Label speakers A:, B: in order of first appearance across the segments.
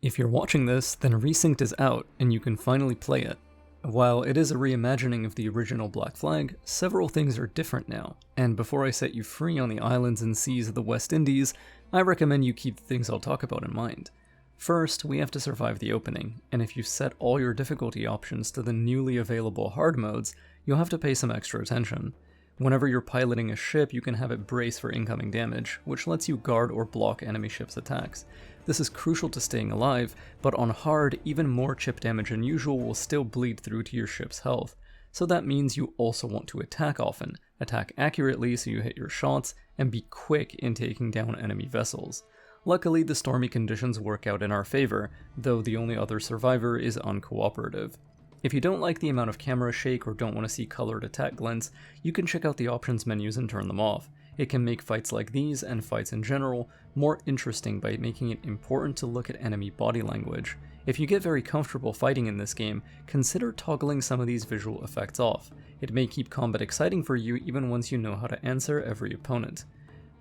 A: If you're watching this, then Resynced is out, and you can finally play it. While it is a reimagining of the original Black Flag, several things are different now, and before I set you free on the islands and seas of the West Indies, I recommend you keep the things I'll talk about in mind. First, we have to survive the opening, and if you set all your difficulty options to the newly available hard modes, you'll have to pay some extra attention. Whenever you're piloting a ship, you can have it brace for incoming damage, which lets you guard or block enemy ships' attacks. This is crucial to staying alive, but on hard, even more chip damage than usual will still bleed through to your ship's health. So that means you also want to attack often, attack accurately so you hit your shots, and be quick in taking down enemy vessels. Luckily, the stormy conditions work out in our favor, though the only other survivor is uncooperative. If you don't like the amount of camera shake or don't want to see colored attack glints, you can check out the options menus and turn them off. It can make fights like these, and fights in general, more interesting by making it important to look at enemy body language. If you get very comfortable fighting in this game, consider toggling some of these visual effects off. It may keep combat exciting for you even once you know how to answer every opponent.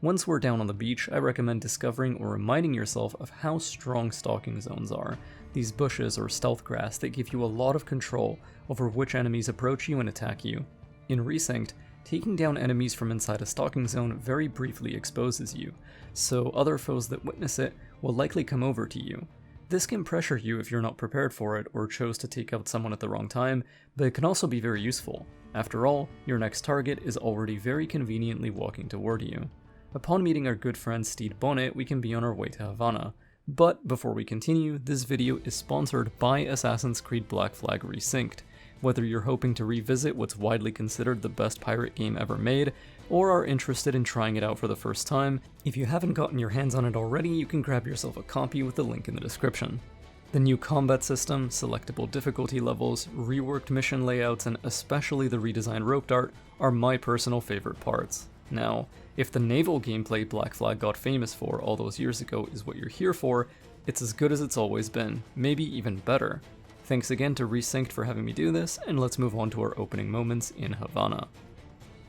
A: Once we're down on the beach, I recommend discovering or reminding yourself of how strong stalking zones are, these bushes or stealth grass that give you a lot of control over which enemies approach you and attack you. In Resynced, taking down enemies from inside a stalking zone very briefly exposes you, so other foes that witness it will likely come over to you. This can pressure you if you're not prepared for it or chose to take out someone at the wrong time, but it can also be very useful. After all, your next target is already very conveniently walking toward you. Upon meeting our good friend Steed Bonnet, we can be on our way to Havana. But before we continue, this video is sponsored by Assassin's Creed Black Flag Resynced. Whether you're hoping to revisit what's widely considered the best pirate game ever made, or are interested in trying it out for the first time, if you haven't gotten your hands on it already, you can grab yourself a copy with the link in the description. The new combat system, selectable difficulty levels, reworked mission layouts, and especially the redesigned rope dart are my personal favorite parts. Now, if the naval gameplay Black Flag got famous for all those years ago is what you're here for, it's as good as it's always been, maybe even better. Thanks again to Resynced for having me do this, and let's move on to our opening moments in Havana.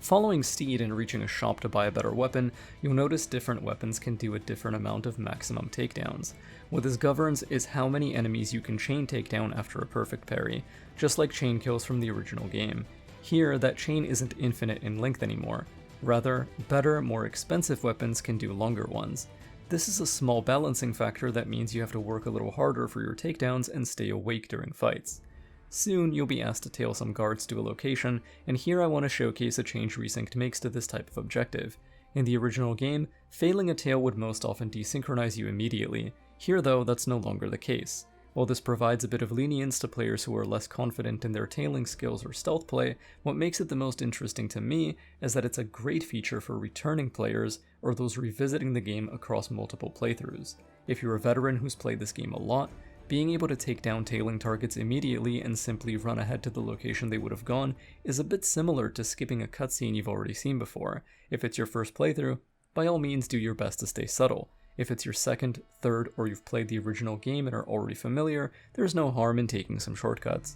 A: Following Steed and reaching a shop to buy a better weapon, you'll notice different weapons can do a different amount of maximum takedowns. What this governs is how many enemies you can chain takedown after a perfect parry, just like chain kills from the original game. Here, that chain isn't infinite in length anymore. Rather, better, more expensive weapons can do longer ones. This is a small balancing factor that means you have to work a little harder for your takedowns and stay awake during fights. Soon, you'll be asked to tail some guards to a location, and here I want to showcase a change Resynced makes to this type of objective. In the original game, failing a tail would most often desynchronize you immediately. Here though, that's no longer the case. While this provides a bit of lenience to players who are less confident in their tailing skills or stealth play, what makes it the most interesting to me is that it's a great feature for returning players or those revisiting the game across multiple playthroughs. If you're a veteran who's played this game a lot, being able to take down tailing targets immediately and simply run ahead to the location they would have gone is a bit similar to skipping a cutscene you've already seen before. If it's your first playthrough, by all means do your best to stay subtle. If it's your second, third, or you've played the original game and are already familiar, there's no harm in taking some shortcuts.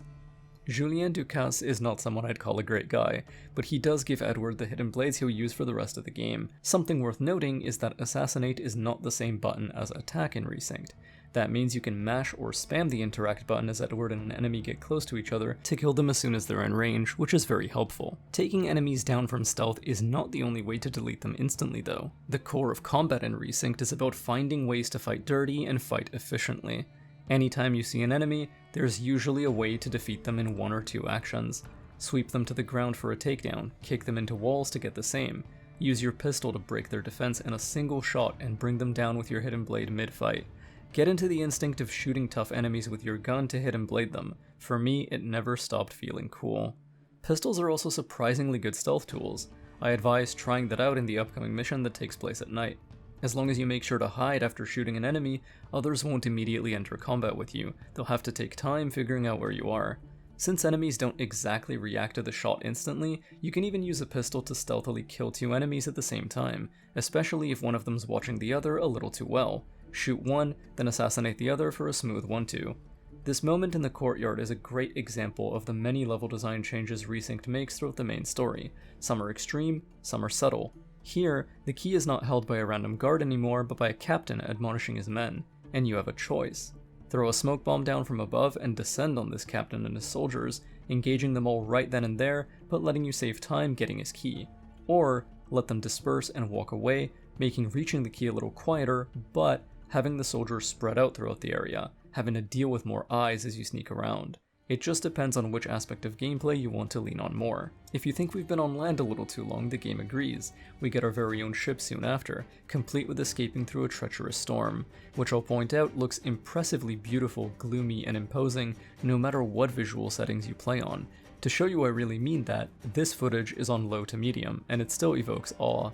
A: Julien Ducasse is not someone I'd call a great guy, but he does give Edward the hidden blades he'll use for the rest of the game. Something worth noting is that Assassinate is not the same button as Attack in Resynced. That means you can mash or spam the interact button as Edward and an enemy get close to each other to kill them as soon as they're in range, which is very helpful. Taking enemies down from stealth is not the only way to delete them instantly though. The core of combat in Resynced is about finding ways to fight dirty and fight efficiently. Anytime you see an enemy, there's usually a way to defeat them in one or two actions. Sweep them to the ground for a takedown, kick them into walls to get the same. Use your pistol to break their defense in a single shot and bring them down with your hidden blade mid-fight. Get into the instinct of shooting tough enemies with your gun to hit and blade them. For me, it never stopped feeling cool. Pistols are also surprisingly good stealth tools. I advise trying that out in the upcoming mission that takes place at night. As long as you make sure to hide after shooting an enemy, others won't immediately enter combat with you. They'll have to take time figuring out where you are. Since enemies don't exactly react to the shot instantly, you can even use a pistol to stealthily kill two enemies at the same time, especially if one of them's watching the other a little too well. Shoot one, then assassinate the other for a smooth 1-2. This moment in the courtyard is a great example of the many level design changes Resynced makes throughout the main story. Some are extreme, some are subtle. Here, the key is not held by a random guard anymore, but by a captain admonishing his men, and you have a choice. Throw a smoke bomb down from above and descend on this captain and his soldiers, engaging them all right then and there, but letting you save time getting his key. Or let them disperse and walk away, making reaching the key a little quieter, but having the soldiers spread out throughout the area, having to deal with more eyes as you sneak around. It just depends on which aspect of gameplay you want to lean on more. If you think we've been on land a little too long, the game agrees. We get our very own ship soon after, complete with escaping through a treacherous storm, which I'll point out looks impressively beautiful, gloomy, and imposing no matter what visual settings you play on. To show you I really mean that, this footage is on low to medium, and it still evokes awe.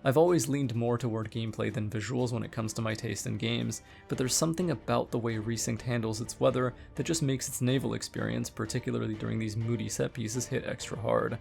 A: I've always leaned more toward gameplay than visuals when it comes to my taste in games, but there's something about the way Resynced handles its weather that just makes its naval experience, particularly during these moody set pieces, hit extra hard.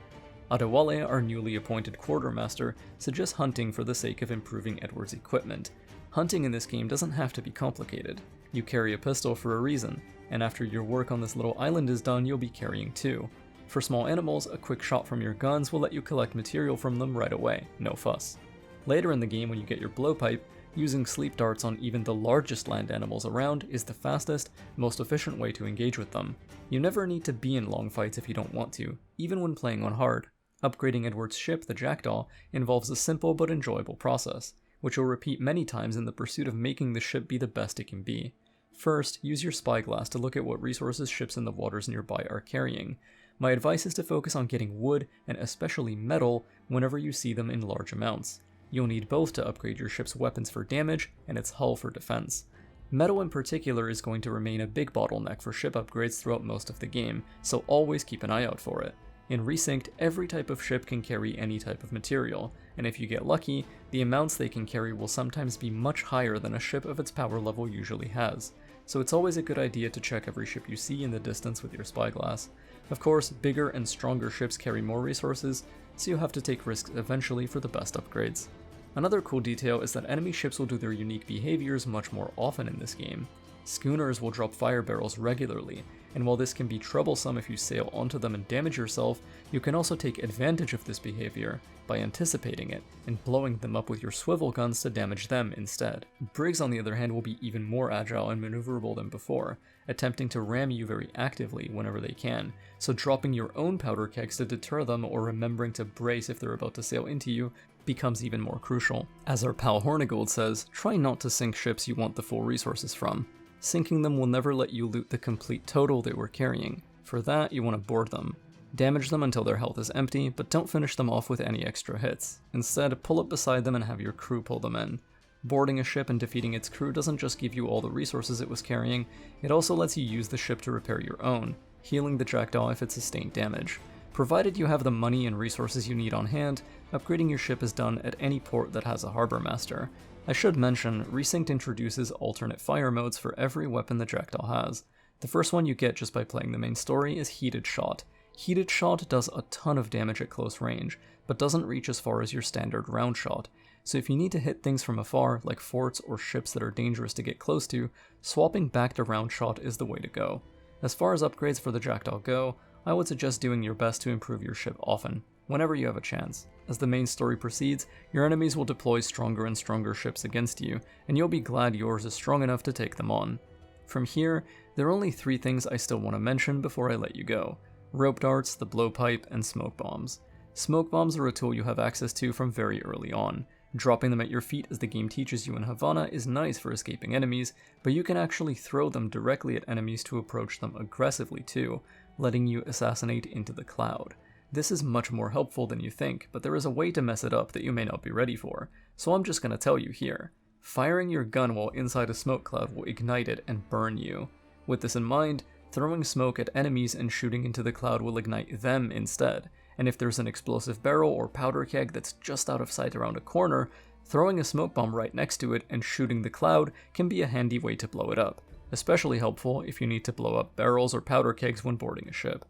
A: Adewale, our newly appointed quartermaster, suggests hunting for the sake of improving Edward's equipment. Hunting in this game doesn't have to be complicated. You carry a pistol for a reason, and after your work on this little island is done, you'll be carrying two. For small animals, a quick shot from your guns will let you collect material from them right away, no fuss. Later in the game, when you get your blowpipe, using sleep darts on even the largest land animals around is the fastest, most efficient way to engage with them. You never need to be in long fights if you don't want to, even when playing on hard. Upgrading Edward's ship, the Jackdaw, involves a simple but enjoyable process, which you'll repeat many times in the pursuit of making the ship be the best it can be. First, use your spyglass to look at what resources ships in the waters nearby are carrying. My advice is to focus on getting wood, and especially metal, whenever you see them in large amounts. You'll need both to upgrade your ship's weapons for damage and its hull for defense. Metal in particular is going to remain a big bottleneck for ship upgrades throughout most of the game, so always keep an eye out for it. In Resynced, every type of ship can carry any type of material, and if you get lucky, the amounts they can carry will sometimes be much higher than a ship of its power level usually has, so it's always a good idea to check every ship you see in the distance with your spyglass. Of course, bigger and stronger ships carry more resources, so you'll have to take risks eventually for the best upgrades. Another cool detail is that enemy ships will do their unique behaviors much more often in this game. Schooners will drop fire barrels regularly, and while this can be troublesome if you sail onto them and damage yourself, you can also take advantage of this behavior by anticipating it and blowing them up with your swivel guns to damage them instead. Brigs, on the other hand, will be even more agile and maneuverable than before, attempting to ram you very actively whenever they can, so dropping your own powder kegs to deter them or remembering to brace if they're about to sail into you becomes even more crucial. As our pal Hornigold says, try not to sink ships you want the full resources from. Sinking them will never let you loot the complete total they were carrying. For that, you want to board them. Damage them until their health is empty, but don't finish them off with any extra hits. Instead, pull up beside them and have your crew pull them in. Boarding a ship and defeating its crew doesn't just give you all the resources it was carrying, it also lets you use the ship to repair your own, healing the Jackdaw if it sustained damage. Provided you have the money and resources you need on hand, upgrading your ship is done at any port that has a harbor master. I should mention, Resynced introduces alternate fire modes for every weapon the Jackdaw has. The first one you get just by playing the main story is Heated Shot. Heated Shot does a ton of damage at close range, but doesn't reach as far as your standard round shot. So if you need to hit things from afar, like forts or ships that are dangerous to get close to, swapping back to round shot is the way to go. As far as upgrades for the Jackdaw go, I would suggest doing your best to improve your ship often, whenever you have a chance. As the main story proceeds, your enemies will deploy stronger and stronger ships against you, and you'll be glad yours is strong enough to take them on. From here, there are only 3 things I still want to mention before I let you go: rope darts, the blowpipe, and smoke bombs. Smoke bombs are a tool you have access to from very early on. Dropping them at your feet as the game teaches you in Havana is nice for escaping enemies, but you can actually throw them directly at enemies to approach them aggressively too, letting you assassinate into the cloud. This is much more helpful than you think, but there is a way to mess it up that you may not be ready for, so I'm just gonna tell you here. Firing your gun while inside a smoke cloud will ignite it and burn you. With this in mind, throwing smoke at enemies and shooting into the cloud will ignite them instead, and if there's an explosive barrel or powder keg that's just out of sight around a corner, throwing a smoke bomb right next to it and shooting the cloud can be a handy way to blow it up, especially helpful if you need to blow up barrels or powder kegs when boarding a ship.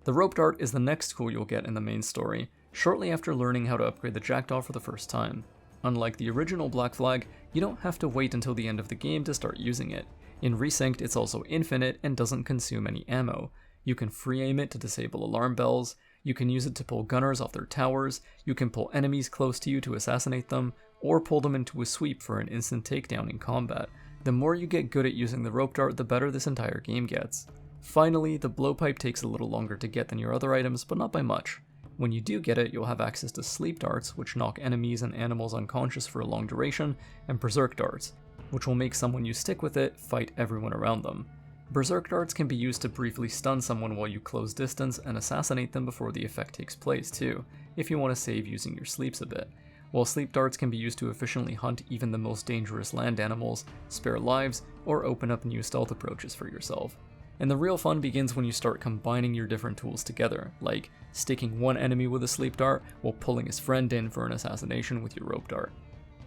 A: The rope dart is the next tool you'll get in the main story, shortly after learning how to upgrade the Jackdaw for the first time. Unlike the original Black Flag, you don't have to wait until the end of the game to start using it. In Resynced, it's also infinite and doesn't consume any ammo. You can free aim it to disable alarm bells, you can use it to pull gunners off their towers, you can pull enemies close to you to assassinate them, or pull them into a sweep for an instant takedown in combat. The more you get good at using the rope dart, the better this entire game gets. Finally, the blowpipe takes a little longer to get than your other items, but not by much. When you do get it, you'll have access to sleep darts, which knock enemies and animals unconscious for a long duration, and berserk darts, which will make someone you stick with it fight everyone around them. Berserk darts can be used to briefly stun someone while you close distance and assassinate them before the effect takes place too, if you want to save using your sleeps a bit, while sleep darts can be used to efficiently hunt even the most dangerous land animals, spare lives, or open up new stealth approaches for yourself. And the real fun begins when you start combining your different tools together, like sticking one enemy with a sleep dart while pulling his friend in for an assassination with your rope dart.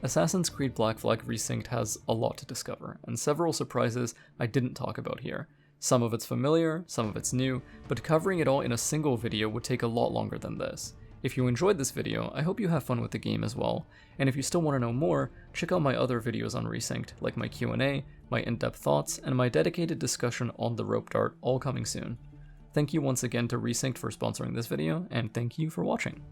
A: Assassin's Creed Black Flag Resynced has a lot to discover, and several surprises I didn't talk about here. Some of it's familiar, some of it's new, but covering it all in a single video would take a lot longer than this. If you enjoyed this video, I hope you have fun with the game as well, and if you still want to know more, check out my other videos on Resynced, like my Q&A, my in-depth thoughts, and my dedicated discussion on the rope dart, all coming soon. Thank you once again to Resynced for sponsoring this video, and thank you for watching.